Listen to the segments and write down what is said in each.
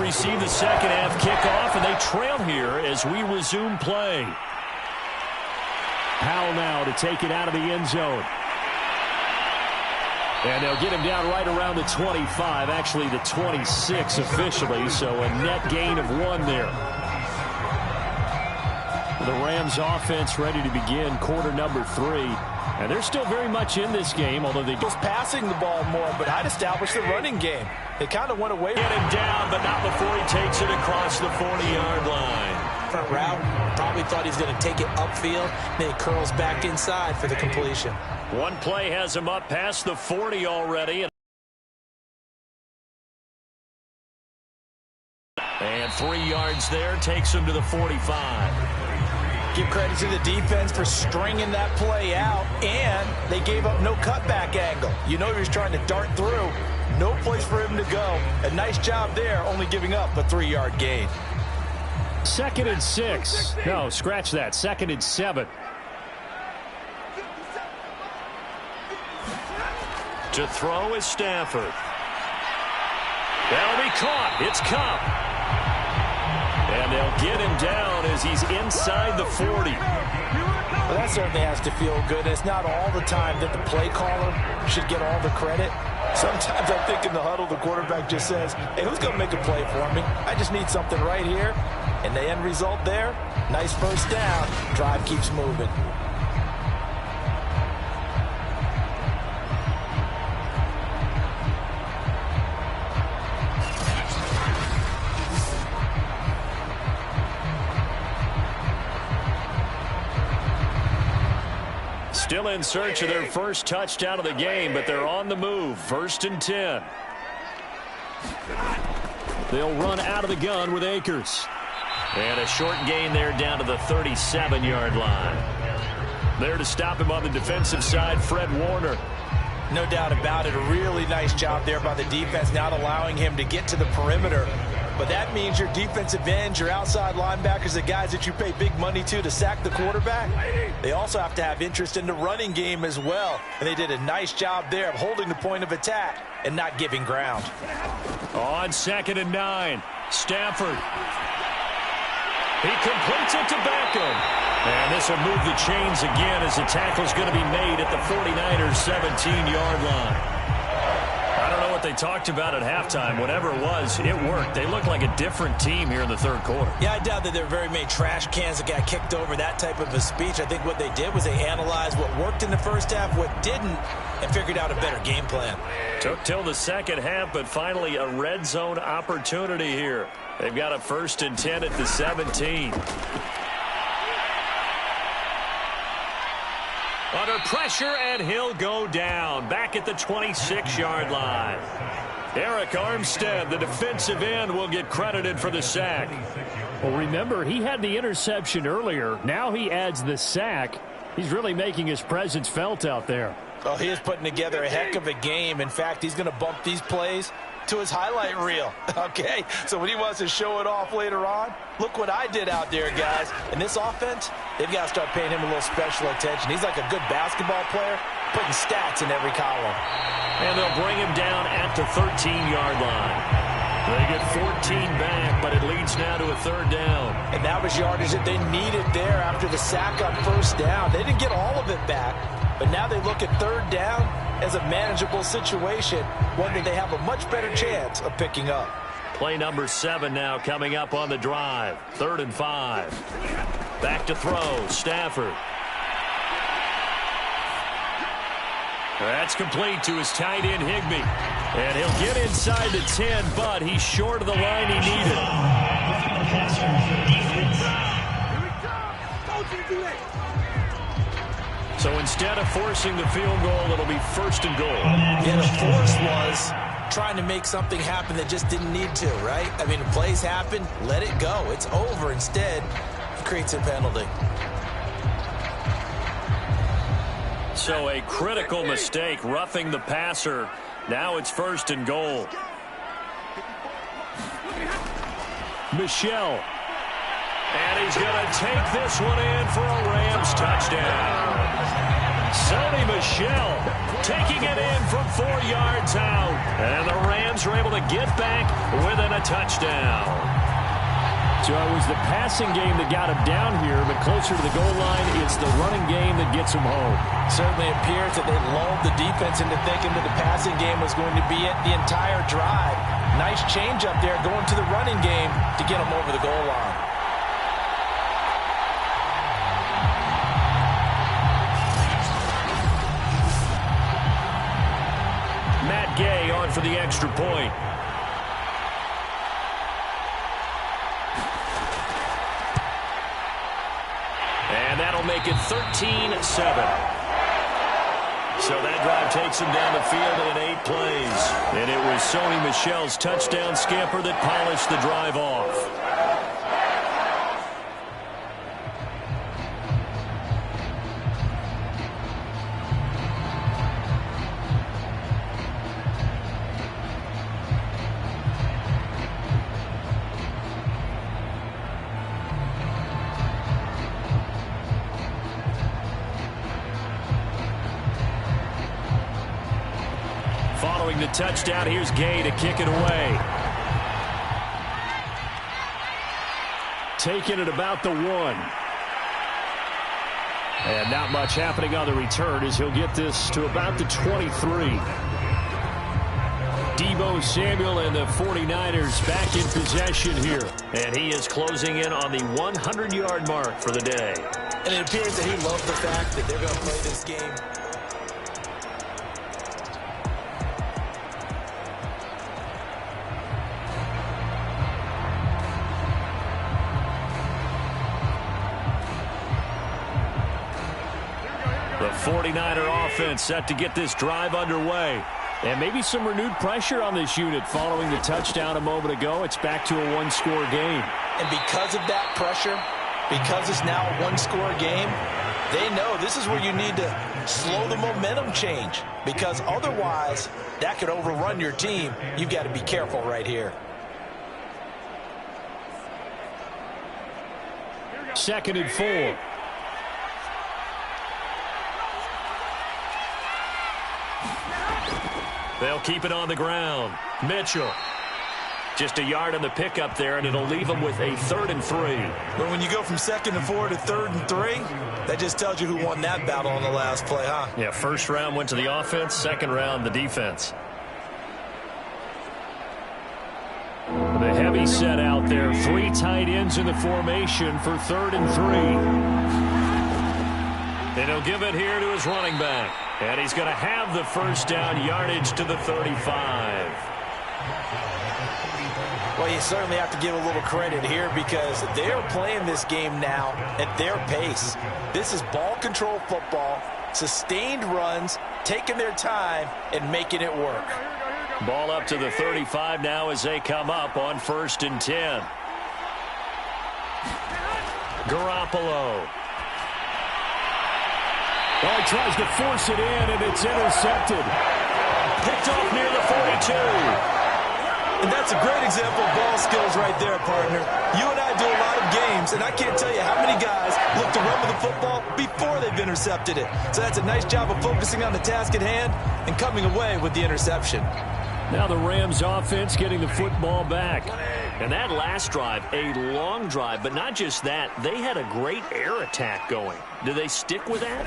receive the second half kickoff, and they trail here as we resume play. Powell now to take it out of the end zone. And they'll get him down right around the 25, actually the 26 officially, so a net gain of 1 there. The Rams offense ready to begin quarter number 3. And they're still very much in this game, although they just passing the ball more, but I'd establish the running game. They kind of went away. Get him down, but not before he takes it across the 40-yard line. Front route, probably thought he's going to take it upfield, then he curls back inside for the completion. One play has him up past the 40 already. And 3 yards there takes him to the 45. Give credit to the defense for stringing that play out, and they gave up no cutback angle. You know he was trying to dart through. No place for him to go. A nice job there, only giving up a 3-yard gain. 2nd and 6. No, scratch that. 2nd and 7. To throw is Stafford. That'll be caught. It's Cup. And they'll get him down as he's inside the 40. Well, that certainly has to feel good. It's not all the time that the play caller should get all the credit. Sometimes I think in the huddle, the quarterback just says, hey, who's going to make a play for me? I just need something right here. And the end result there, nice first down. Drive keeps moving. Still in search of their first touchdown of the game, but they're on the move. 1st and 10. They'll run out of the gun with Akers. And a short gain there down to the 37-yard line. There to stop him on the defensive side, Fred Warner. No doubt about it. A really nice job there by the defense, not allowing him to get to the perimeter. But that means your defensive ends, your outside linebackers, the guys that you pay big money to sack the quarterback, they also have to have interest in the running game as well. And they did a nice job there of holding the point of attack and not giving ground. On 2nd and 9, Stafford. He completes it to Beckham. And this will move the chains again as the tackle's going to be made at the 49ers' 17-yard line. I don't know what they talked about at halftime. Whatever it was, it worked. They looked like a different team here in the 3rd quarter. Yeah, I doubt that there were very many trash cans that got kicked over, that type of a speech. I think what they did was they analyzed what worked in the first half, what didn't, and figured out a better game plan. Took till the second half, but finally a red zone opportunity here. They've got a 1st and 10 at the 17. Under pressure, and he'll go down. Back at the 26-yard line. Eric Armstead, the defensive end, will get credited for the sack. Well, remember, he had the interception earlier. Now he adds the sack. He's really making his presence felt out there. Oh, he is putting together a heck of a game. In fact, he's going to bump these plays to his highlight reel. Okay, so when he wants to show it off later on, look what I did out there, guys. In this offense, they've got to start paying him a little special attention. He's like a good basketball player, putting stats in every column. And they'll bring him down at the 13-yard line. They get 14 back, but it leads now to a 3rd down. And that was yardage that they needed there after the sack on 1st down. They didn't get all of it back, but now they look at 3rd down as a manageable situation, one that they have a much better chance of picking up. Play number 7 now coming up on the drive. 3rd and 5. Back to throw, Stafford. That's complete to his tight end, Higbee. And he'll get inside the 10, but he's short of the line he needed. So instead of forcing the field goal, it'll be 1st and goal. Yeah, the force was trying to make something happen that just didn't need to, right? I mean, the plays happen, let it go. It's over. Instead, it creates a penalty. So a critical mistake, roughing the passer. Now it's 1st and goal. Michel. And he's going to take this one in for a Rams touchdown. Sony Michel taking it in from 4 yards out. And the Rams are able to get back within a touchdown. So it was the passing game that got him down here, but closer to the goal line, it's the running game that gets him home. Certainly appears that they lulled the defense into thinking that the passing game was going to be it the entire drive. Nice change up there going to the running game to get him over the goal line. Matt Gay on for the extra point. And that'll make it 13-7. So that drive takes him down the field in 8 plays. And it was Sony Michel's touchdown scamper that polished the drive off. Following the touchdown, here's Gay to kick it away. Taking it about the 1. And not much happening on the return as he'll get this to about the 23. Deebo Samuel and the 49ers back in possession here. And he is closing in on the 100-yard mark for the day. And it appears that he loves the fact that they're going to play this game. The 49er offense set to get this drive underway. And maybe some renewed pressure on this unit following the touchdown a moment ago. It's back to a one-score game. And because of that pressure, because it's now a one-score game, they know this is where you need to slow the momentum change. Because otherwise, that could overrun your team. You've got to be careful right here. 2nd and 4. They'll keep it on the ground. Mitchell. Just a yard on the pickup there, and it'll leave them with a 3rd and 3. But when you go from 2nd and 4 to 3rd and 3, that just tells you who won that battle on the last play, huh? Yeah, first round went to the offense, second round the defense. The heavy set out there. 3 tight ends in the formation for 3rd and 3. And he'll give it here to his running back. And he's going to have the first down, yardage to the 35. Well, you certainly have to give a little credit here because they're playing this game now at their pace. This is ball control football, sustained runs, taking their time and making it work. Ball up to the 35 now as they come up on 1st and 10. Garoppolo. Oh, he tries to force it in, and it's intercepted. Picked off near the 42. And that's a great example of ball skills right there, partner. You and I do a lot of games, and I can't tell you how many guys look to run with the football before they've intercepted it. So that's a nice job of focusing on the task at hand and coming away with the interception. Now the Rams offense getting the football back. And that last drive, a long drive, but not just that. They had a great air attack going. Do they stick with that?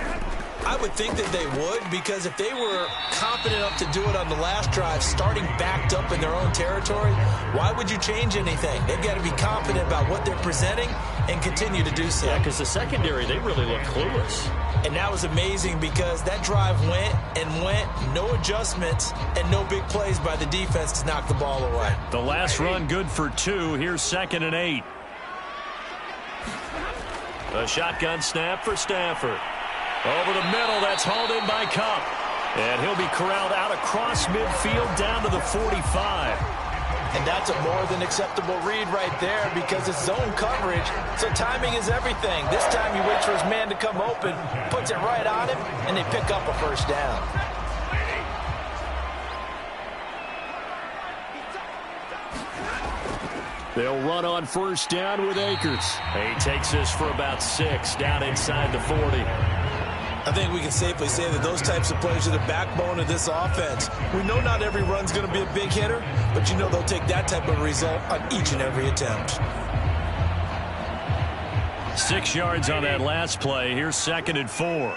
I would think that they would, because if they were confident enough to do it on the last drive, starting backed up in their own territory, why would you change anything? They've got to be confident about what they're presenting and continue to do so. Yeah, because the secondary, they really look clueless. And that was amazing because that drive went and went, no adjustments, and no big plays by the defense to knock the ball away. The last run good for 2. Here's 2nd and 8. A shotgun snap for Stafford. Over the middle, that's hauled in by Cup. And he'll be corralled out across midfield down to the 45. And that's a more than acceptable read right there because it's zone coverage, so timing is everything. This time he waits for his man to come open, puts it right on him, and they pick up a first down. They'll run on first down with Akers. He takes this for about 6 down inside the 40. I think we can safely say that those types of plays are the backbone of this offense. We know not every run's going to be a big hitter, but you know they'll take that type of result on each and every attempt. 6 yards on that last play. Here's 2nd and 4.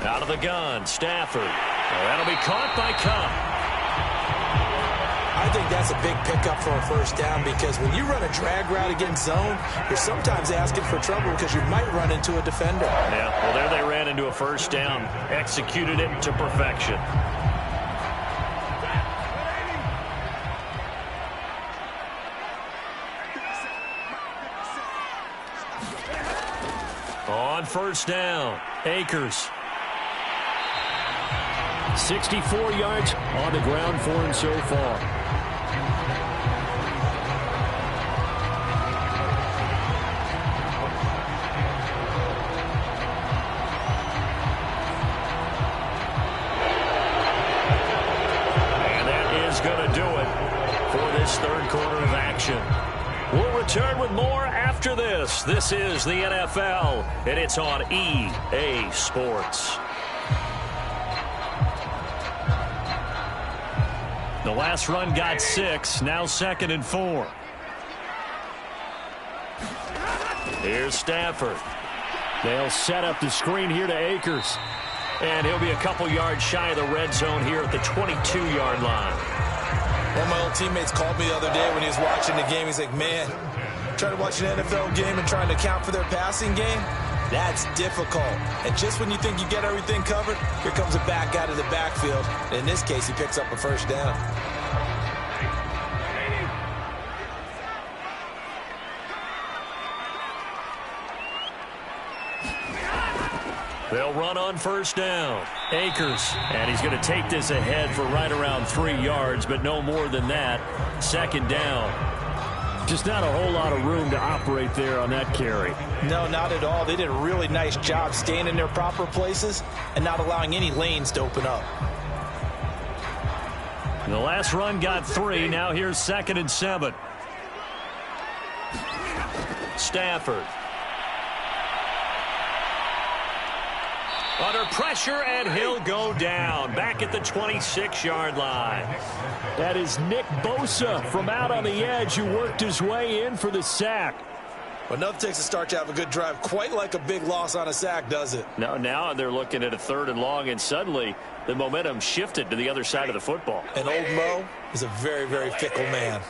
Out of the gun, Stafford. Oh, that'll be caught by Cup. I think that's a big pickup for a first down because when you run a drag route against zone, you're sometimes asking for trouble because you might run into a defender. Yeah, well, there they ran into a first down. Executed it to perfection. On first down, Akers. 64 yards on the ground for him so far. Going to do it for this third quarter of action. We'll return with more after this. This is the NFL, and it's on EA Sports. The last run got 6, now 2nd and 4. Here's Stafford. They'll set up the screen here to Akers. And he'll be a couple yards shy of the red zone here at the 22-yard line. One of my old teammates called me the other day when he was watching the game. He's like, man, trying to watch an NFL game and trying to account for their passing game, that's difficult. And just when you think you get everything covered, here comes a back out of the backfield. And in this case, he picks up a first down. They'll run on first down. Akers. And he's going to take this ahead for right around 3 yards, but no more than that. 2nd down. Just not a whole lot of room to operate there on that carry. No, not at all. They did a really nice job staying in their proper places and not allowing any lanes to open up. The last run got 3. Now here's 2nd and 7. Stafford. Under pressure, and he'll go down. Back at the 26-yard line. That is Nick Bosa from out on the edge who worked his way in for the sack. Well, nothing takes a start to have a good drive quite like a big loss on a sack, does it? No, now they're looking at a 3rd and long, and suddenly the momentum shifted to the other side of the football. And old Mo is a very, very fickle man.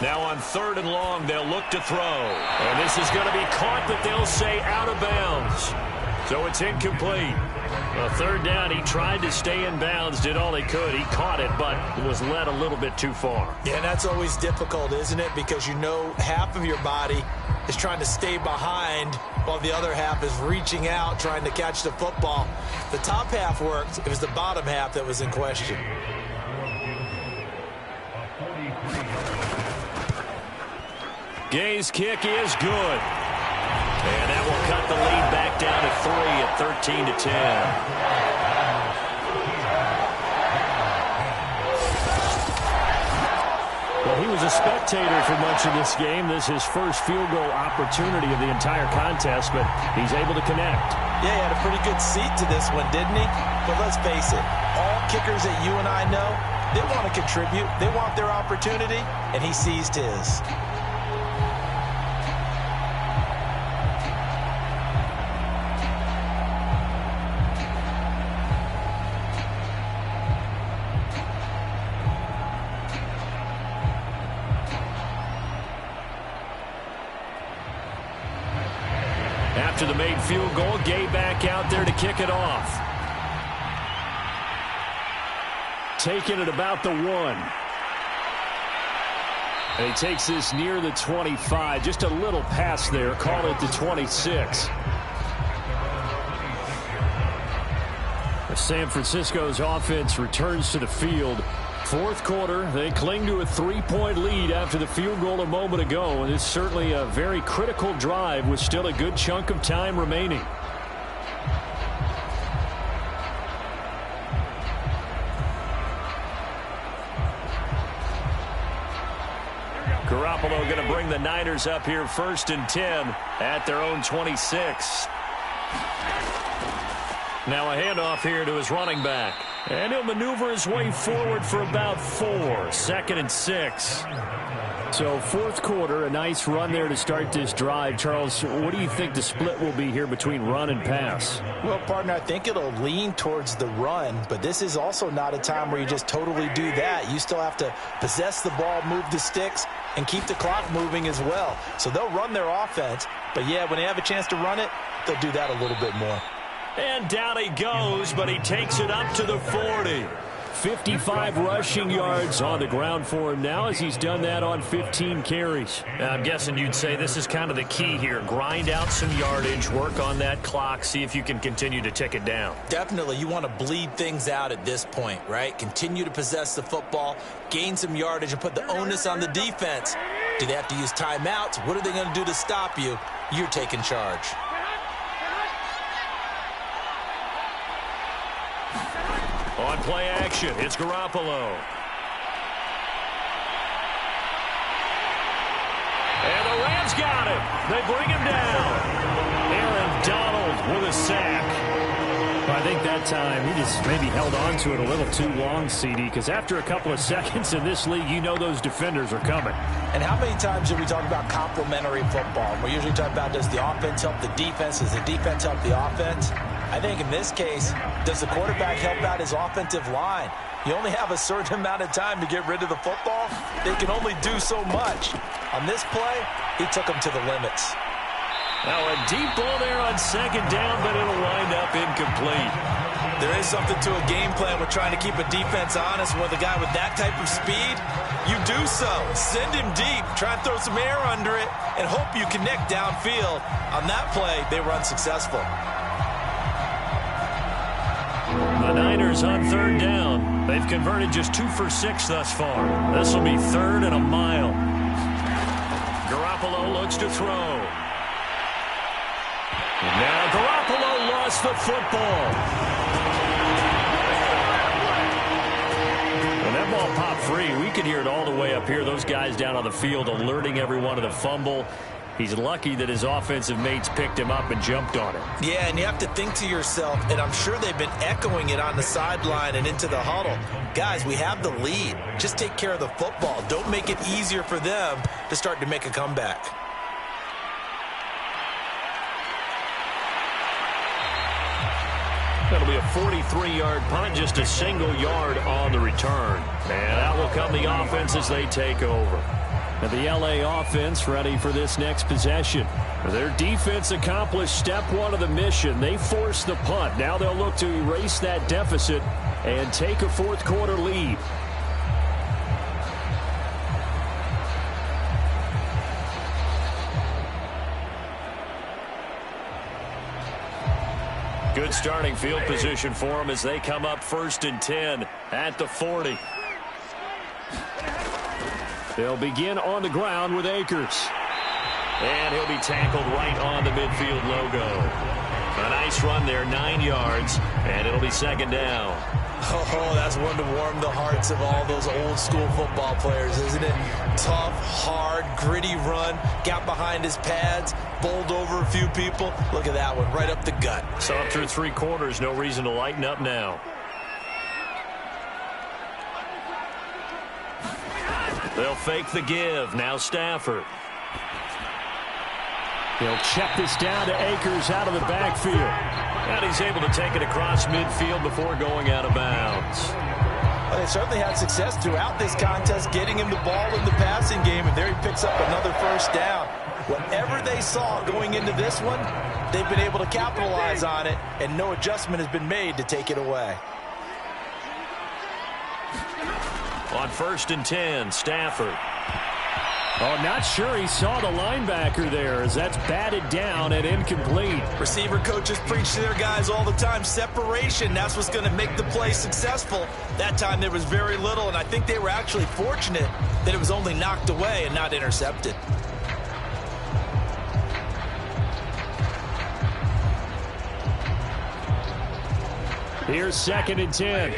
Now on 3rd and long, they'll look to throw. And this is going to be caught, but they'll say out of bounds. So it's incomplete. Well, 3rd down, he tried to stay in bounds, did all he could. He caught it, but was led a little bit too far. Yeah, and that's always difficult, isn't it? Because you know half of your body is trying to stay behind while the other half is reaching out, trying to catch the football. The top half worked. It was the bottom half that was in question. Gay's kick is good. And that will cut the lead back down to 3 at 13-10. Well, he was a spectator for much of this game. This is his first field goal opportunity of the entire contest, but he's able to connect. Yeah, he had a pretty good seat to this one, didn't he? But let's face it, all kickers that you and I know, they want to contribute. They want their opportunity, and he seized his. After the made field goal, Gay back out there to kick it off. Taking it about the 1. And he takes this near the 25. Just a little pass there. Call it the 26. San Francisco's offense returns to the field. 4th quarter, they cling to a 3-point lead after the field goal a moment ago, and it's certainly a very critical drive with still a good chunk of time remaining. Garoppolo going to bring the Niners up here 1st and 10 at their own 26. Now a handoff here to his running back. And he'll maneuver his way forward for about 4. 2nd and 6. So 4th quarter, a nice run there to start this drive. Charles, what do you think the split will be here between run and pass? Well, partner, I think it'll lean towards the run, but this is also not a time where you just totally do that. You still have to possess the ball, move the sticks, and keep the clock moving as well. So they'll run their offense, but yeah, when they have a chance to run it, they'll do that a little bit more. And down he goes, but he takes it up to the 40. 55 rushing yards on the ground for him now as he's done that on 15 carries. I'm guessing you'd say this is kind of the key here. Grind out some yardage, work on that clock, see if you can continue to tick it down. Definitely. You want to bleed things out at this point, right? Continue to possess the football, gain some yardage, and put the onus on the defense. Do they have to use timeouts? What are they going to do to stop you? You're taking charge. On play action, it's Garoppolo. And the Rams got him. They bring him down. Aaron Donald with a sack. Well, I think that time he just maybe held on to it a little too long, CD, because after a couple of seconds in this league, you know those defenders are coming. And how many times do we talk about complementary football? We usually talk about, does the offense help the defense? Does the defense help the offense? I think in this case, does the quarterback help out his offensive line? You only have a certain amount of time to get rid of the football. They can only do so much. On this play, he took them to the limits. Now a deep ball there on 2nd down, but it'll wind up incomplete. There is something to a game plan with trying to keep a defense honest. With a guy with that type of speed, you do so. Send him deep, try and throw some air under it, and hope you connect downfield. On that play, they were unsuccessful. The Niners on 3rd down. They've converted just 2 for 6 thus far. This will be 3rd and a mile. Garoppolo looks to throw. Now Garoppolo lost the football. When that ball popped free, we could hear it all the way up here. Those guys down on the field alerting everyone of the fumble. He's lucky that his offensive mates picked him up and jumped on it. Yeah, and you have to think to yourself, and I'm sure they've been echoing it on the sideline and into the huddle. Guys, we have the lead. Just take care of the football. Don't make it easier for them to start to make a comeback. That'll be a 43-yard punt, just a single yard on the return. And out will come the offense as they take over. And the LA offense ready for this next possession. Their defense accomplished step 1 of the mission. They forced the punt. Now they'll look to erase that deficit and take a 4th quarter lead. Good starting field position for them as they come up 1st and 10 at the 40. They'll begin on the ground with Akers. And he'll be tackled right on the midfield logo. A nice run there, 9 yards, and it'll be 2nd down. Oh, that's one to warm the hearts of all those old school football players, isn't it? Tough, hard, gritty run, got behind his pads, bowled over a few people. Look at that one, right up the gut. So up through 3 quarters, no reason to lighten up now. They'll fake the give. Now Stafford. He'll check this down to Akers out of the backfield. And he's able to take it across midfield before going out of bounds. Well, they certainly had success throughout this contest, getting him the ball in the passing game, and there he picks up another 1st down. Whatever they saw going into this one, they've been able to capitalize on it, and no adjustment has been made to take it away. On 1st and 10, Stafford. Oh, not sure he saw the linebacker there as that's batted down and incomplete. Receiver coaches preach to their guys all the time. Separation, that's what's going to make the play successful. That time there was very little, and I think they were actually fortunate that it was only knocked away and not intercepted. Here's 2nd and 10.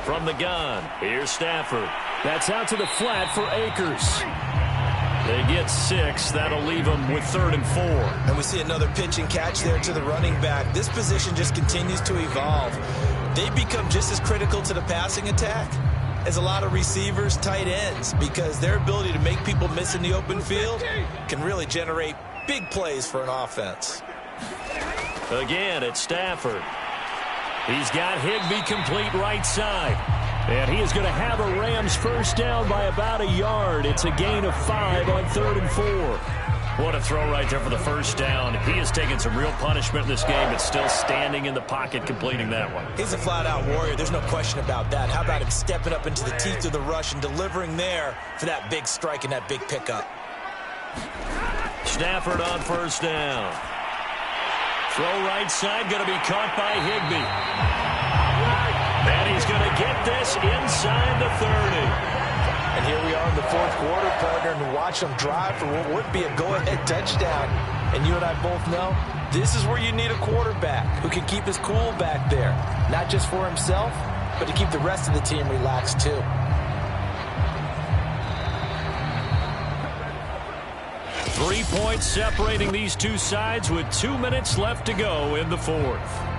From the gun, here's Stafford. That's out to the flat for Akers. They get 6. That'll leave them with 3rd and 4. And we see another pitch and catch there to the running back. This position just continues to evolve. They become just as critical to the passing attack as a lot of receivers, tight ends, because their ability to make people miss in the open field can really generate big plays for an offense. Again, it's Stafford. He's got Higbee complete right side. And he is going to have a Rams first down by about a yard. It's a gain of 5 on 3rd and 4. What a throw right there for the first down. He has taken some real punishment in this game, but still standing in the pocket completing that one. He's a flat-out warrior. There's no question about that. How about him stepping up into the teeth of the rush and delivering there for that big strike and that big pickup? Stafford on first down. Throw right side, going to be caught by Higbee. And he's going to get this inside the 30. And here we are in the 4th quarter, partner, and watch them drive for what would be a go-ahead touchdown. And you and I both know this is where you need a quarterback who can keep his cool back there, not just for himself, but to keep the rest of the team relaxed too. Three points separating these two sides with 2 minutes left to go in the 4th.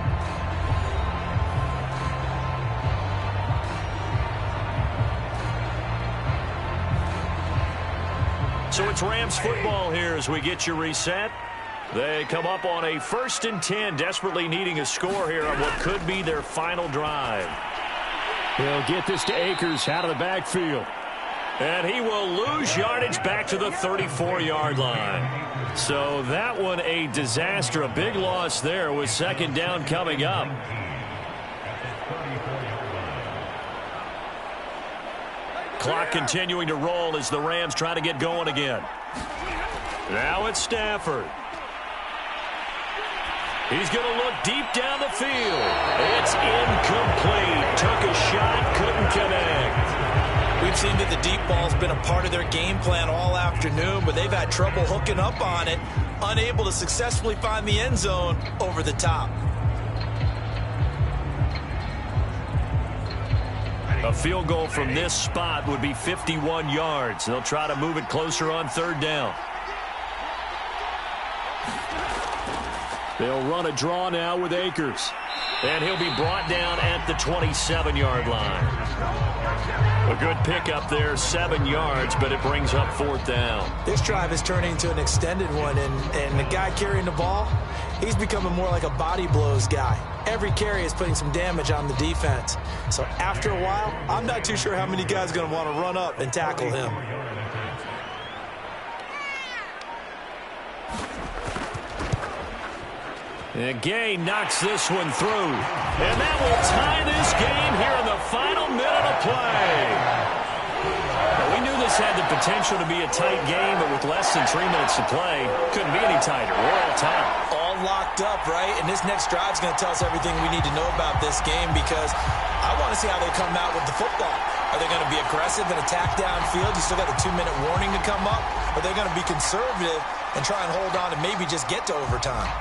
So it's Rams football here as we get you reset. They come up on a 1st and 10, desperately needing a score here on what could be their final drive. He'll get this to Akers out of the backfield. And he will lose yardage back to the 34-yard line. So that one a disaster, a big loss there with 2nd down coming up. Clock continuing to roll as the Rams try to get going again. Now it's Stafford. He's going to look deep down the field. It's incomplete. Took a shot, couldn't connect. We've seen that the deep ball's been a part of their game plan all afternoon, but they've had trouble hooking up on it, unable to successfully find the end zone over the top. A field goal from this spot would be 51 yards. They'll try to move it closer on 3rd down. They'll run a draw now with Akers. And he'll be brought down at the 27-yard line. A good pickup there, 7 yards, but it brings up 4th down. This drive is turning into an extended one, and the guy carrying the ball, he's becoming more like a body blows guy. Every carry is putting some damage on the defense. So after a while, I'm not too sure how many guys are going to want to run up and tackle him. And Gay knocks this one through. And that will tie this game here in the final minute of play. Now, we knew this had the potential to be a tight game, but with less than 3 minutes to play, couldn't be any tighter. We're all tied. All locked up, right? And this next drive is going to tell us everything we need to know about this game, because I want to see how they come out with the football. Are they going to be aggressive and attack downfield? You still got a 2-minute warning to come up? Or are they going to be conservative and try and hold on and maybe just get to overtime?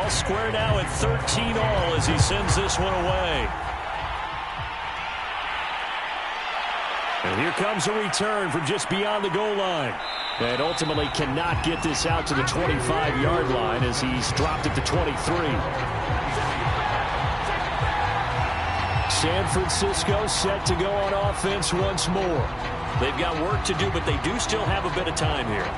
Square now at 13 all as he sends this one away. And here comes a return from just beyond the goal line. And ultimately cannot get this out to the 25-yard line as he's dropped it to 23. San Francisco set to go on offense once more. They've got work to do, but they do still have a bit of time here.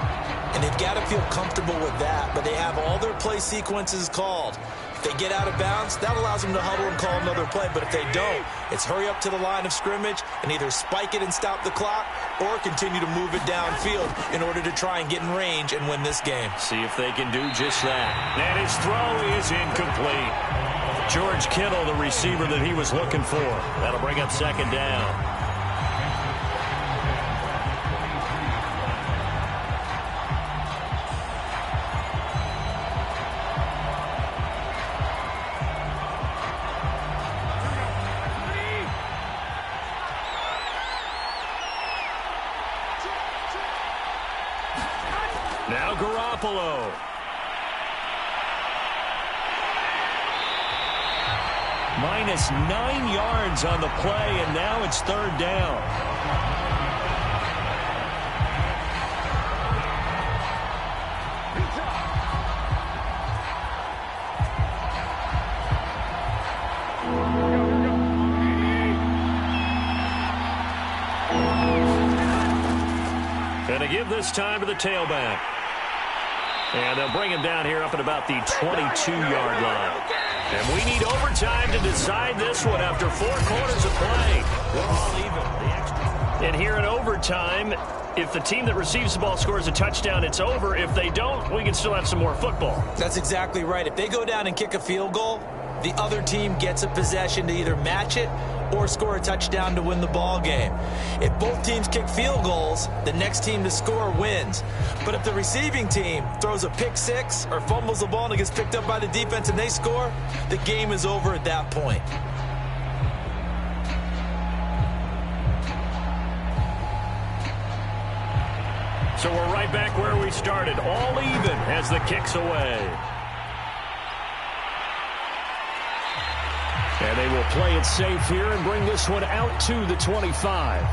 And they've got to feel comfortable with that, but they have all their play sequences called. If they get out of bounds, that allows them to huddle and call another play. But if they don't, it's hurry up to the line of scrimmage and either spike it and stop the clock or continue to move it downfield in order to try and get in range and win this game. See if they can do just that. And his throw is incomplete. George Kittle, the receiver that he was looking for. That'll bring up 2nd down. Garoppolo. Minus 9 yards on the play, and now it's third down. Going to give this time to the tailback. And they'll bring him down here up at about the 22-yard line. And we need overtime to decide this one after 4 quarters of play. We're all even. And here in overtime, if the team that receives the ball scores a touchdown, it's over. If they don't, we can still have some more football. That's exactly right. If they go down and kick a field goal, the other team gets a possession to either match it or score a touchdown to win the ball game. If both teams kick field goals, the next team to score wins. But if the receiving team throws a pick six or fumbles the ball and it gets picked up by the defense and they score, the game is over at that point. So we're right back where we started, all even as the kick's away. And they will play it safe here and bring this one out to the 25.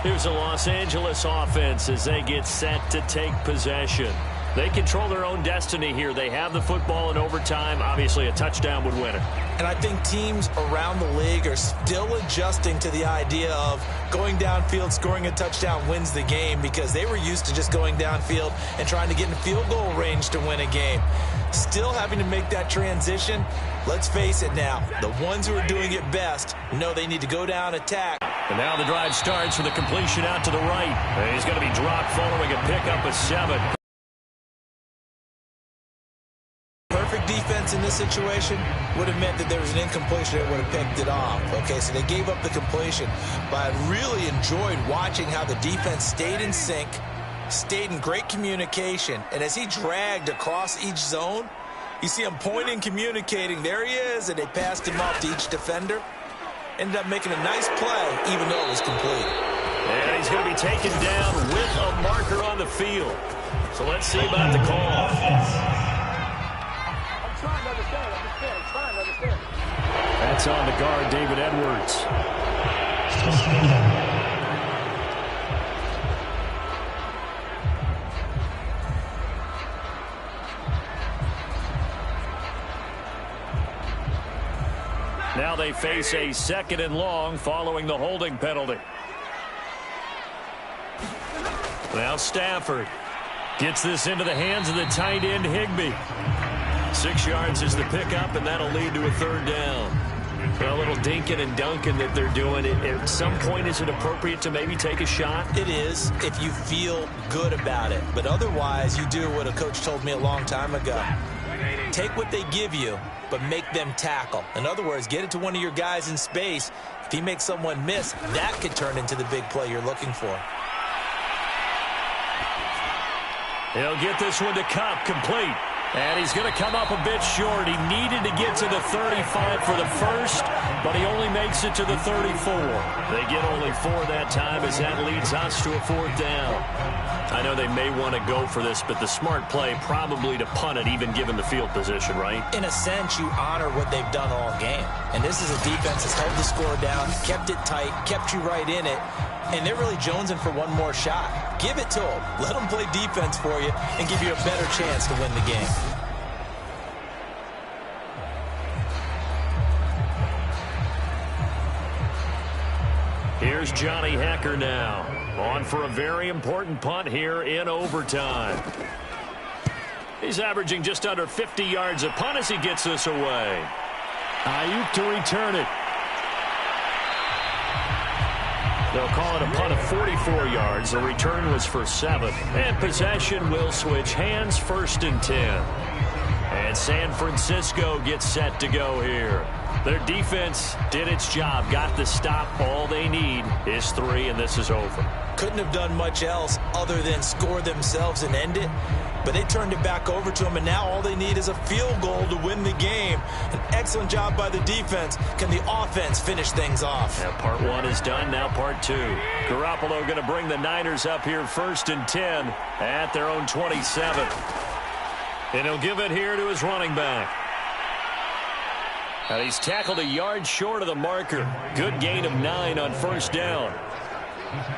Here's the Los Angeles offense as they get set to take possession. They control their own destiny here. They have the football in overtime. Obviously, a touchdown would win it. And I think teams around the league are still adjusting to the idea of going downfield, scoring a touchdown wins the game, because they were used to just going downfield and trying to get in field goal range to win a game. Still having to make that transition. Let's face it now, the ones who are doing it best know they need to go down, attack. And now the drive starts with a completion out to the right. And he's going to be dropped following a pickup of 7. Perfect defense in this situation would have meant that there was an incompletion that would have picked it off. Okay, so they gave up the completion. But I really enjoyed watching how the defense stayed in sync, stayed in great communication, and as he dragged across each zone, you see him pointing, communicating. There he is, and they passed him off to each defender. Ended up making a nice play, even though it was complete. And he's going to be taken down with a marker on the field. So let's see about the call. I'm trying to understand. That's on the guard, David Edwards. Now they face a 2nd and long following the holding penalty. Now Stafford gets this into the hands of the tight end Higbee. 6 yards is the pickup, and that'll lead to a 3rd down. A little dinking and dunking that they're doing. At some point, is it appropriate to maybe take a shot? It is, if you feel good about it. But otherwise, you do what a coach told me a long time ago. Take what they give you, but make them tackle. In other words, get it to one of your guys in space. If he makes someone miss, that could turn into the big play you're looking for. He'll get this one to Cup, complete. And he's going to come up a bit short. He needed to get to the 35 for the first, but he only makes it to the 34. They get only 4 that time as that leads us to a 4th down. I know they may want to go for this, but the smart play probably to punt it, even given the field position, right? In a sense, you honor what they've done all game. And this is a defense that's held the score down, kept it tight, kept you right in it, and they're really jonesing for one more shot. Give it to them. Let them play defense for you and give you a better chance to win the game. Here's Johnny Hecker now, on for a very important punt here in overtime. He's averaging just under 50 yards a punt as he gets this away. Ayuk to return it. They'll call it a punt of 44 yards. The return was for 7. And possession will switch hands, 1st and 10. And San Francisco gets set to go here. Their defense did its job, got the stop. All they need is 3, and this is over. Couldn't have done much else other than score themselves and end it. but they turned it back over to him, and now all they need is a field goal to win the game. An excellent job by the defense. Can the offense finish things off? Yeah, part one is done, now part two. Garoppolo going to bring the Niners up here 1st and 10 at their own 27. And he'll give it here to his running back. And he's tackled a yard short of the marker. Good gain of 9 on 1st down.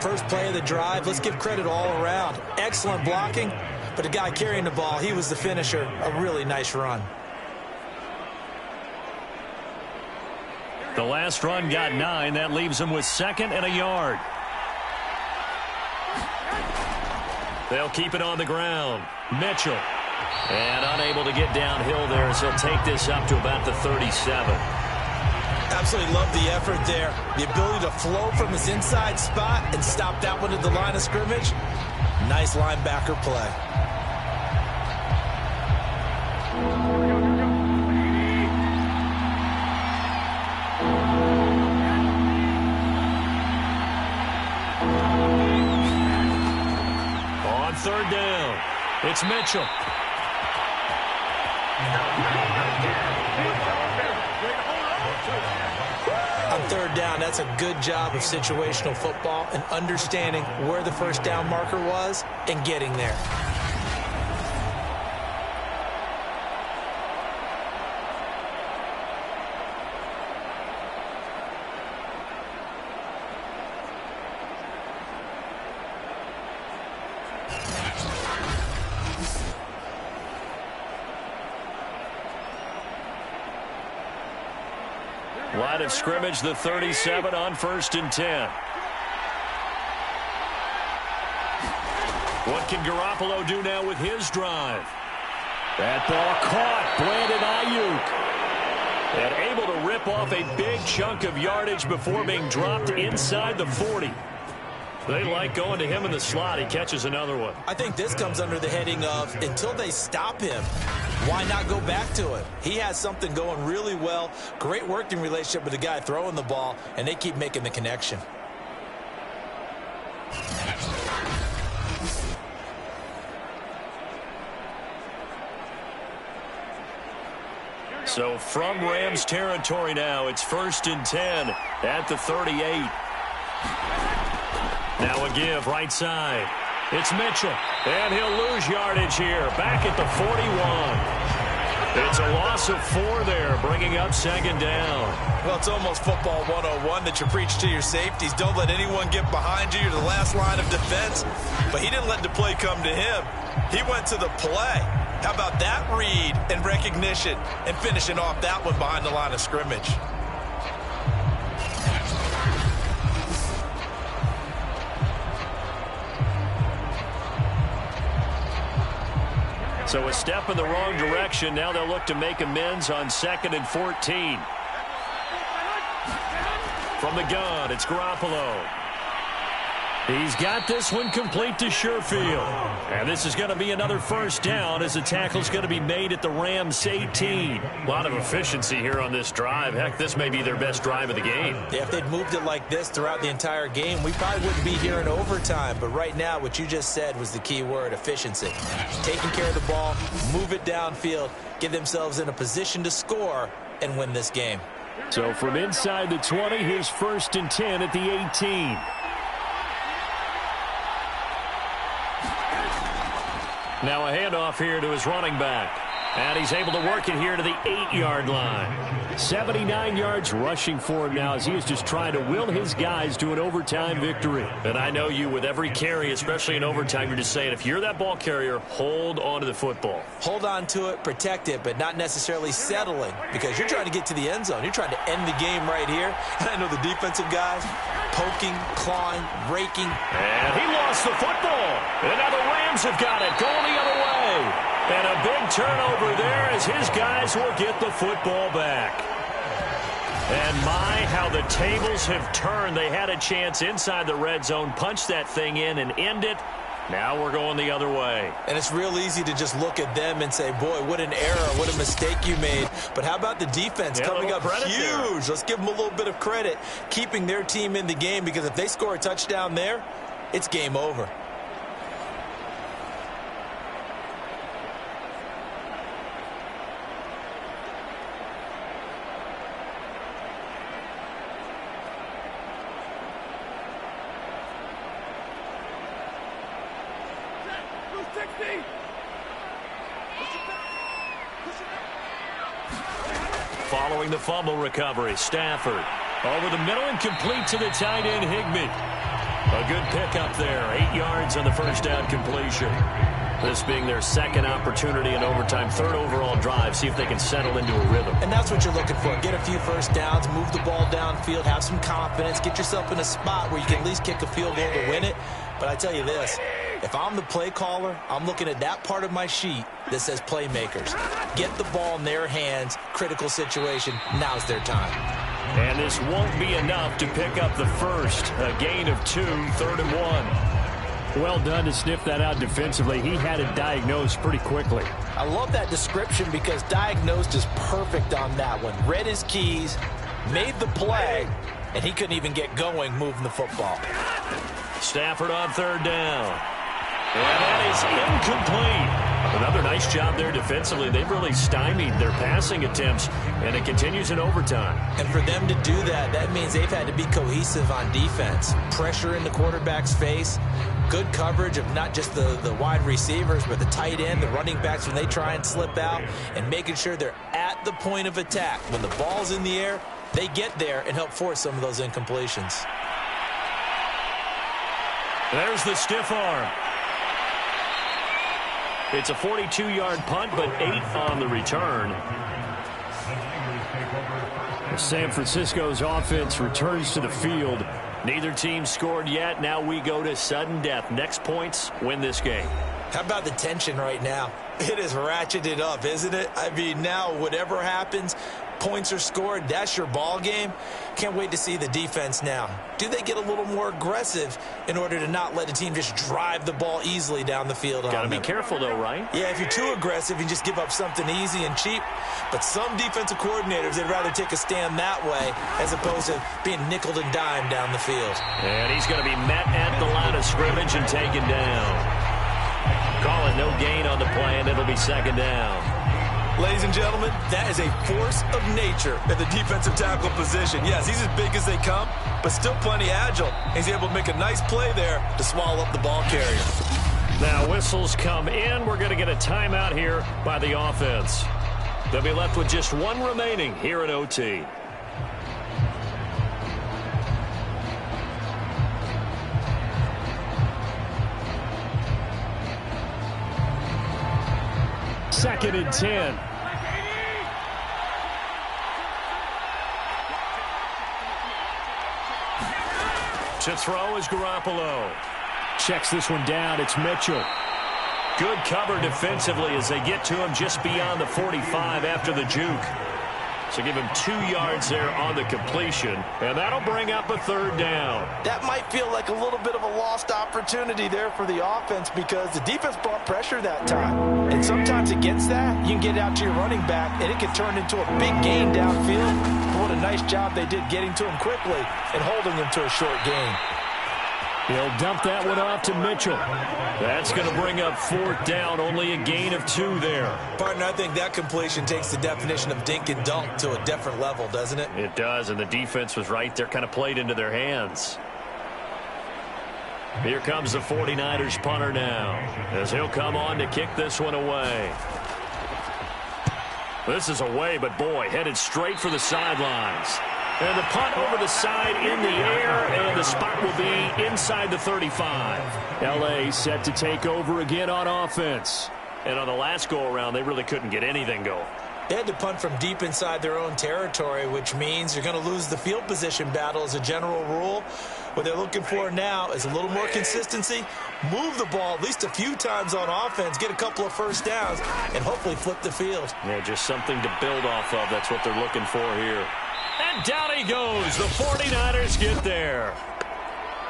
First play of the drive, let's give credit all around. Excellent blocking, but the guy carrying the ball, he was the finisher. A really nice run. The last run got 9. That leaves him with 2nd and a yard. They'll keep it on the ground. Mitchell. And unable to get downhill there as he'll take this up to about the 37. Absolutely love the effort there. The ability to flow from his inside spot and stop that one at the line of scrimmage. Nice linebacker play. On 3rd down, it's Mitchell. On 3rd down, that's a good job of situational football and understanding where the 1st down marker was and getting there. Line of scrimmage, the 37 on 1st and 10. What can Garoppolo do now with his drive? That ball caught. Brandon Ayuk. And able to rip off a big chunk of yardage before being dropped inside the 40. They like going to him in the slot. He catches another one. I think this comes under the heading of until they stop him, why not go back to it? He has something going really well. Great working relationship with the guy throwing the ball, and they keep making the connection. So from Rams territory now, it's 1st and 10 at the 38. Now a give right side. It's Mitchell, and he'll lose yardage here. Back at the 41. It's a loss of 4 there, bringing up 2nd down. Well, it's almost football 101 that you preach to your safeties. Don't let anyone get behind you. You're the last line of defense. But he didn't let the play come to him. He went to the play. How about that read and recognition and finishing off that one behind the line of scrimmage? So a step in the wrong direction. Now they'll look to make amends on 2nd and 14. From the gun, it's Garoppolo. He's got this one complete to Sherfield. And this is going to be another 1st down as the tackle's going to be made at the Rams 18. A lot of efficiency here on this drive. Heck, this may be their best drive of the game. Yeah, if they'd moved it like this throughout the entire game, we probably wouldn't be here in overtime. But right now, what you just said was the key word, efficiency. Taking care of the ball, move it downfield, get themselves in a position to score and win this game. So from inside the 20, here's 1st and 10 at the 18. Now a handoff here to his running back. And he's able to work it here to the 8-yard line. 79 yards rushing for him now as he is just trying to will his guys to an overtime victory. And I know you, with every carry, especially in overtime, you're just saying, if you're that ball carrier, hold on to the football. Hold on to it, protect it, but not necessarily settling, because you're trying to get to the end zone. You're trying to end the game right here. And I know the defensive guys poking, clawing, raking. And he lost the football. And now the Rams have got it, going the other way. And a big turnover there as his guys will get the football back. And my, how the tables have turned. They had a chance inside the red zone, punch that thing in and end it. Now we're going the other way. And it's real easy to just look at them and say, boy, what an error, what a mistake you made. But how about the defense coming up huge? There. Let's give them a little bit of credit, keeping their team in the game, because if they score a touchdown there, it's game over. Following the fumble recovery, Stafford over the middle and complete to the tight end, Higbee. A good pickup there, 8 yards on the first down completion. This being their second opportunity in overtime, third overall drive. See if they can settle into a rhythm. And that's what you're looking for. Get a few first downs, move the ball downfield, have some confidence, get yourself in a spot where you can at least kick a field goal to win it. But I tell you this, if I'm the play caller, I'm looking at that part of my sheet that says playmakers. Get the ball in their hands, critical situation, now's their time. And this won't be enough to pick up the first. A gain of 2, 3rd and 1. Well done to sniff that out defensively. He had it diagnosed pretty quickly. I love that description because diagnosed is perfect on that one. Read his keys, made the play, and he couldn't even get going moving the football. Stafford on 3rd down. And that is incomplete. Another nice job there defensively. They've really stymied their passing attempts, and it continues in overtime. And for them to do that, that means they've had to be cohesive on defense. Pressure in the quarterback's face, good coverage of not just the wide receivers, but the tight end, the running backs when they try and slip out, and making sure they're at the point of attack. When the ball's in the air, they get there and help force some of those incompletions. There's the stiff arm. It's a 42-yard punt, but 8 on the return. San Francisco's offense returns to the field. Neither team scored yet. Now we go to sudden death. Next points win this game. How about the tension right now? It is ratcheted up, isn't it? I mean, now whatever happens, points are scored, that's your ball game. Can't wait to see the defense now. Do they get a little more aggressive in order to not let a team just drive the ball easily down the field? Got to be careful, though, right? Yeah, if you're too aggressive, you just give up something easy and cheap. But some defensive coordinators, they'd rather take a stand that way as opposed to being nickeled and dimed down the field. And he's going to be met at the line of scrimmage and taken down. Call it no gain on the play, and it'll be 2nd down. Ladies and gentlemen, that is a force of nature at the defensive tackle position. Yes, he's as big as they come, but still plenty agile. He's able to make a nice play there to swallow up the ball carrier. Now whistles come in. We're going to get a timeout here by the offense. They'll be left with just 1 remaining here in OT. Second and 10. To throw is Garoppolo. Checks this one down. It's Mitchell. Good cover defensively as they get to him just beyond the 45 after the juke. So give him 2 yards there on the completion, and that'll bring up a 3rd down. That might feel like a little bit of a lost opportunity there for the offense because the defense brought pressure that time. And sometimes against that, you can get out to your running back, and it can turn into a big gain downfield. But what a nice job they did getting to him quickly and holding him to a short gain. He'll dump that one off to Mitchell. That's going to bring up 4th down, only a gain of 2 there. Partner, I think that completion takes the definition of dink and dunk to a different level, doesn't it? It does, and the defense was right there, kind of played into their hands. Here comes the 49ers punter now, as he'll come on to kick this one away. This is away, but boy, headed straight for the sidelines. And the punt over the side in the air, and the spot will be inside the 35. L.A. set to take over again on offense. And on the last go-around, they really couldn't get anything going. They had to punt from deep inside their own territory, which means you're going to lose the field position battle as a general rule. What they're looking for now is a little more consistency, move the ball at least a few times on offense, get a couple of first downs, and hopefully flip the field. Yeah, just something to build off of. That's what they're looking for here. And down he goes. The 49ers get there.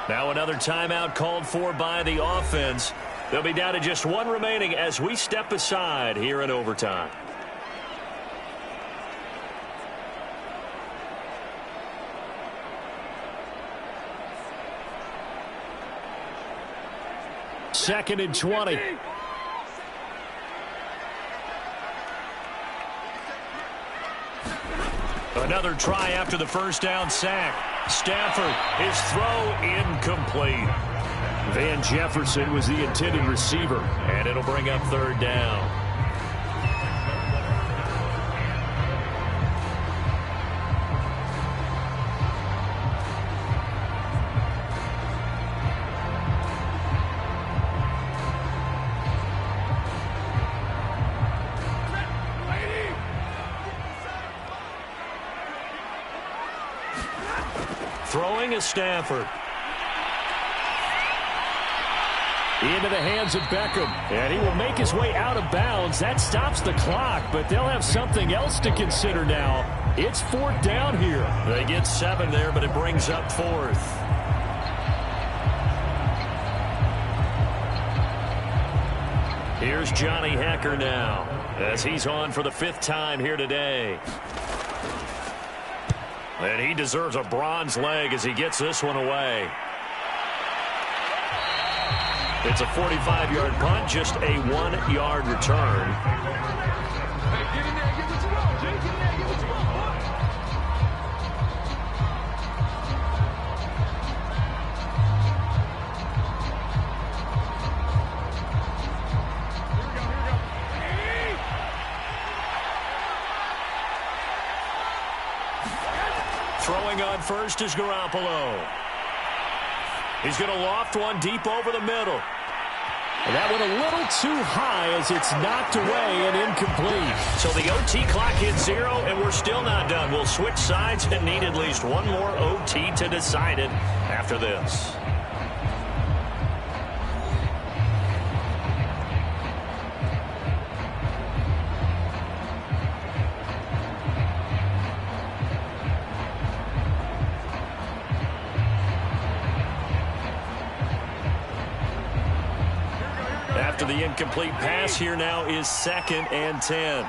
Now another timeout called for by the offense. They'll be down to just 1 remaining as we step aside here in overtime. Second and 20. Another try after the first down sack. Stafford, his throw incomplete. Van Jefferson was the intended receiver, and it'll bring up third down. Throwing is Stafford. Into the hands of Beckham. And he will make his way out of bounds. That stops the clock, but they'll have something else to consider now. It's fourth down here. They get 7 there, but it brings up fourth. Here's Johnny Hecker now, as he's on for the 5th time here today. And he deserves a bronze leg as he gets this one away. It's a 45-yard punt, just a 1-yard return. Hey, get in there, get what you want, Jay. Get in there, get what you want, boy. Throwing on first is Garoppolo. He's going to loft one deep over the middle. And that went a little too high as it's knocked away and incomplete. So the OT clock hits 0, and we're still not done. We'll switch sides and need at least one more OT to decide it after this. After the incomplete pass, here now is 2nd and 10.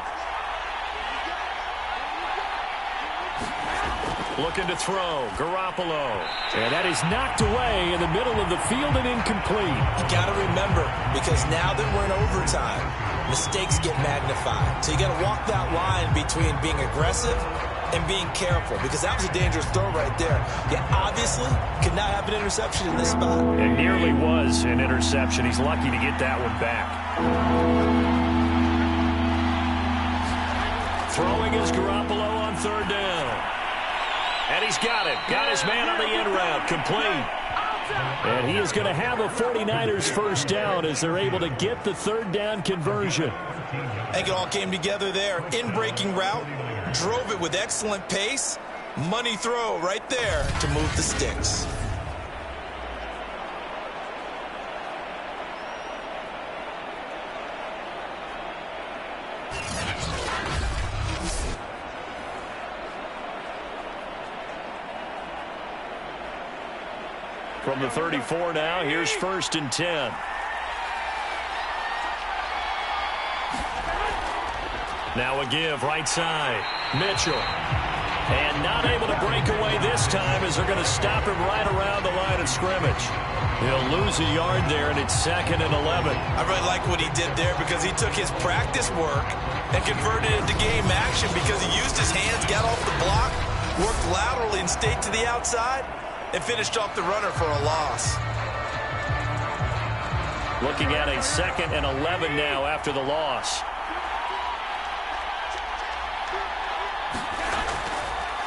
Looking to throw, Garoppolo. And that is knocked away in the middle of the field and incomplete. You got to remember, because now that we're in overtime, mistakes get magnified. So you got to walk that line between being aggressive and being careful, because that was a dangerous throw right there. You obviously could not have an interception in this spot. It nearly was an interception. He's lucky to get that one back. Throwing is Garoppolo on 3rd down. And he's got it. Got his man on the end route. Complete. And he is going to have a 49ers first down as they're able to get the 3rd down conversion. I think it all came together there. In-breaking route. Drove it with excellent pace. Money throw right there to move the sticks. From the 34 now, here's 1st and 10. Now a give right side. Mitchell. And not able to break away this time as they're going to stop him right around the line of scrimmage. He'll lose a yard there, and it's 2nd and 11. I really like what he did there because he took his practice work and converted it into game action because he used his hands, got off the block, worked laterally and stayed to the outside, and finished off the runner for a loss. Looking at a 2nd and 11 now after the loss.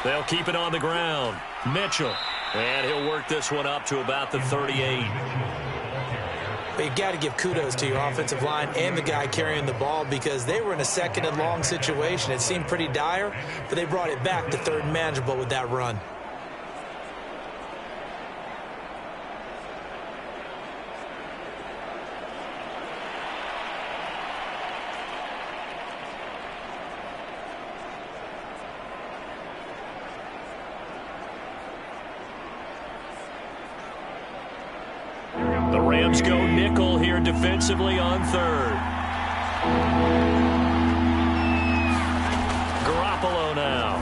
They'll keep it on the ground. Mitchell. And he'll work this one up to about the 38. But you've got to give kudos to your offensive line and the guy carrying the ball because they were in a 2nd and long situation. It seemed pretty dire, but they brought it back to 3rd and manageable with that run. The Rams go nickel here defensively on 3rd. Garoppolo now.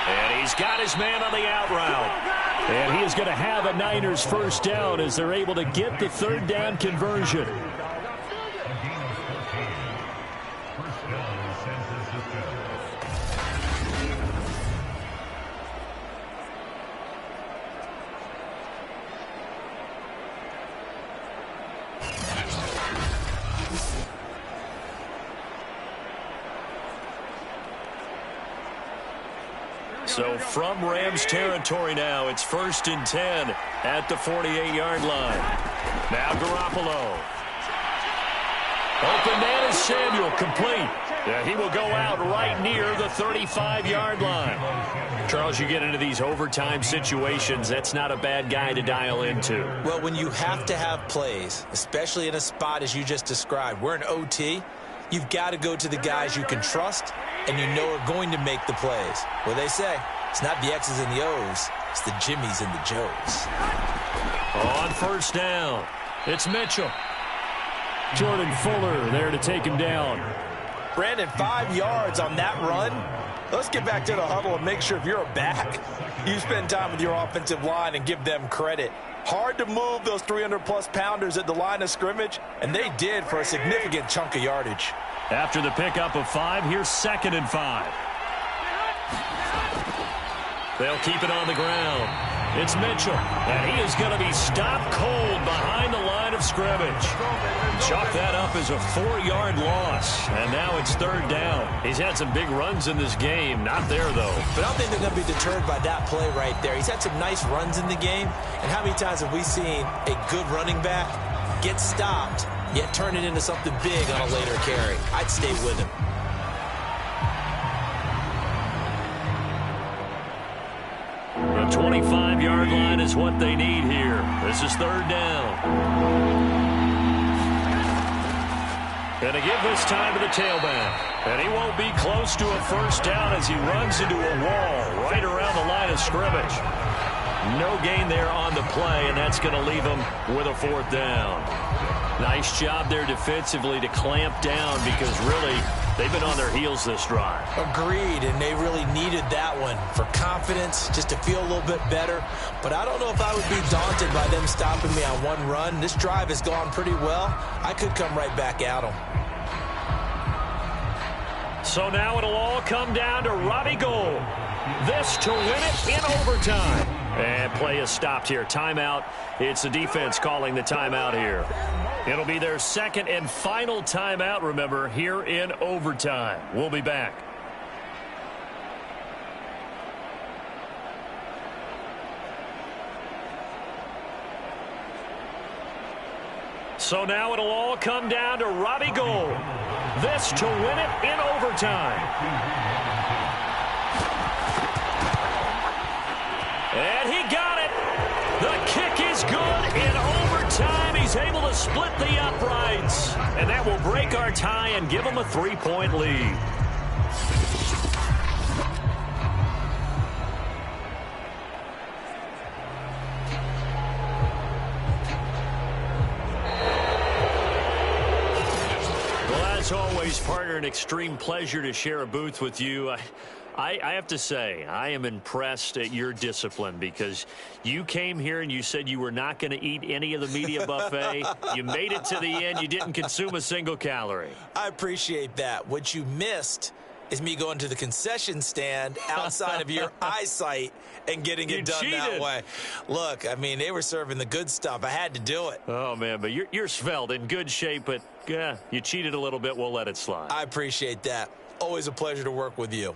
And he's got his man on the out route. And he is going to have a Niners first down as they're able to get the 3rd down conversion. So from Rams territory now, it's 1st and 10 at the 48-yard line. Now Garoppolo. Open man is Samuel, complete. Yeah, he will go out right near the 35-yard line. Charles, you get into these overtime situations, that's not a bad guy to dial into. Well, when you have to have plays, especially in a spot as you just described, we're in OT, you've got to go to the guys you can trust and you know are going to make the plays. Well, they say it's not the X's and the O's, it's the Jimmies and the Joes. On 1st down, it's Mitchell. Jordan Fuller there to take him down. Brandon, 5 yards on that run. Let's get back to the huddle and make sure if you're a back, you spend time with your offensive line and give them credit. Hard to move those 300-plus pounders at the line of scrimmage, and they did for a significant chunk of yardage. After the pickup of 5, here's 2nd and 5. They'll keep it on the ground. It's Mitchell, and he is going to be stopped cold behind the line of scrimmage. Chalk that up as a 4-yard loss, and now it's 3rd down. He's had some big runs in this game. Not there, though. But I don't think they're going to be deterred by that play right there. He's had some nice runs in the game, and how many times have we seen a good running back get stopped, yet turn it into something big on a later carry? I'd stay with him. The 25-yard line is what they need here. This is 3rd down. Going to give this time to the tailback. And he won't be close to a 1st down as he runs into a wall right around the line of scrimmage. No gain there on the play, and that's going to leave him with a 4th down. Nice job there defensively to clamp down because really they've been on their heels this drive. Agreed, and they really needed that one for confidence, just to feel a little bit better. But I don't know if I would be daunted by them stopping me on one run. This drive has gone pretty well. I could come right back at them. So now it'll all come down to Robbie Gould. This to win it in overtime. And play is stopped here. Timeout. It's the defense calling the timeout here. It'll be their 2nd and final timeout, remember, here in overtime. We'll be back. So now it'll all come down to Robbie Gould. This to win it in overtime. And he got it. The kick is good in overtime. He's able to split the uprights. And that will break our tie and give him a 3-point lead. Well, as always, partner, an extreme pleasure to share a booth with you. I have to say, I am impressed at your discipline because you came here and you said you were not going to eat any of the media buffet. You made it to the end. You didn't consume a single calorie. I appreciate that. What you missed is me going to the concession stand outside of your eyesight and getting it done that way. Look, I mean, they were serving the good stuff. I had to do it. Oh, man, but you're svelte, in good shape, but you cheated a little bit. We'll let it slide. I appreciate that. Always a pleasure to work with you.